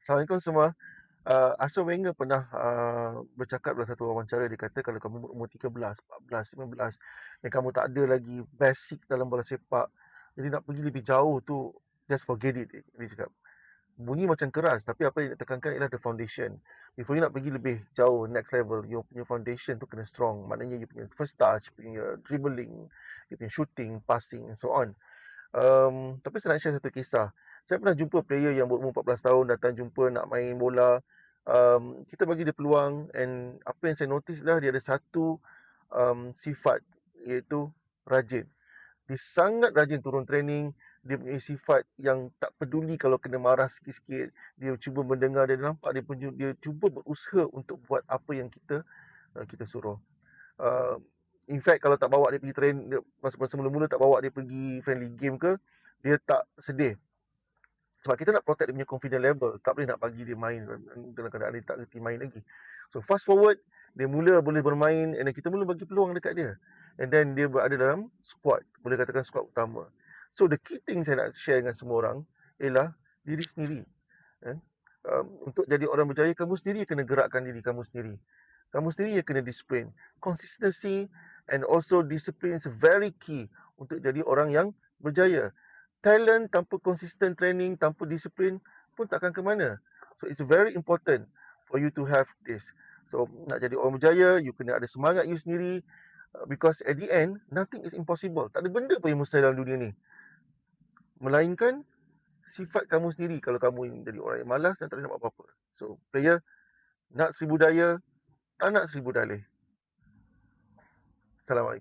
Assalamualaikum semua. Arsene Wenger pernah bercakap dalam satu wawancara. Dia kata kalau kamu umur 13, 14, 15 dan kamu tak ada lagi basic dalam bola sepak, jadi nak pergi lebih jauh tu, just forget it. Dia cakap. Bunyi macam keras, tapi apa yang dia tekankan ialah the foundation. Before you nak pergi lebih jauh, next level, you punya foundation tu kena strong. Maknanya you punya first touch, punya dribbling, you punya shooting, passing and so on. Tapi saya nak share satu kisah. Saya pernah jumpa player yang berumur 14 tahun datang jumpa nak main bola. Kita bagi dia peluang, and apa yang saya notice adalah dia ada satu sifat, iaitu rajin. Dia sangat rajin turun training. Dia punya sifat yang tak peduli kalau kena marah sikit-sikit. Dia cuba mendengar, dia nampak dia cuba berusaha untuk buat apa yang kita suruh. In fact, kalau tak bawa dia pergi masa mula-mula tak bawa dia pergi friendly game ke, dia tak sedih. Sebab kita nak protect dia punya confidence level. Tak boleh nak bagi dia main dalam keadaan dia tak kerti main lagi. So fast forward, dia mula boleh bermain, and then kita mula bagi peluang dekat dia. And then dia berada dalam squad, boleh katakan squad utama. So the key thing saya nak share dengan semua orang ialah diri sendiri. Untuk jadi orang berjaya, kamu sendiri kena gerakkan diri kamu sendiri. Kamu sendiri yang kena disiplin. Consistency and also discipline is very key untuk jadi orang yang berjaya. Talent tanpa consistent training, tanpa disiplin pun takkan ke mana. So it's very important for you to have this. So nak jadi orang berjaya, you kena ada semangat you sendiri, because at the end, nothing is impossible. Tak ada benda pun yang mustahil dalam dunia ni. Melainkan sifat kamu sendiri. Kalau kamu jadi orang yang malas dan tak boleh nak buat apa-apa. So player, nak 1000 daya, tak nak 1000 dalih. Assalamualaikum.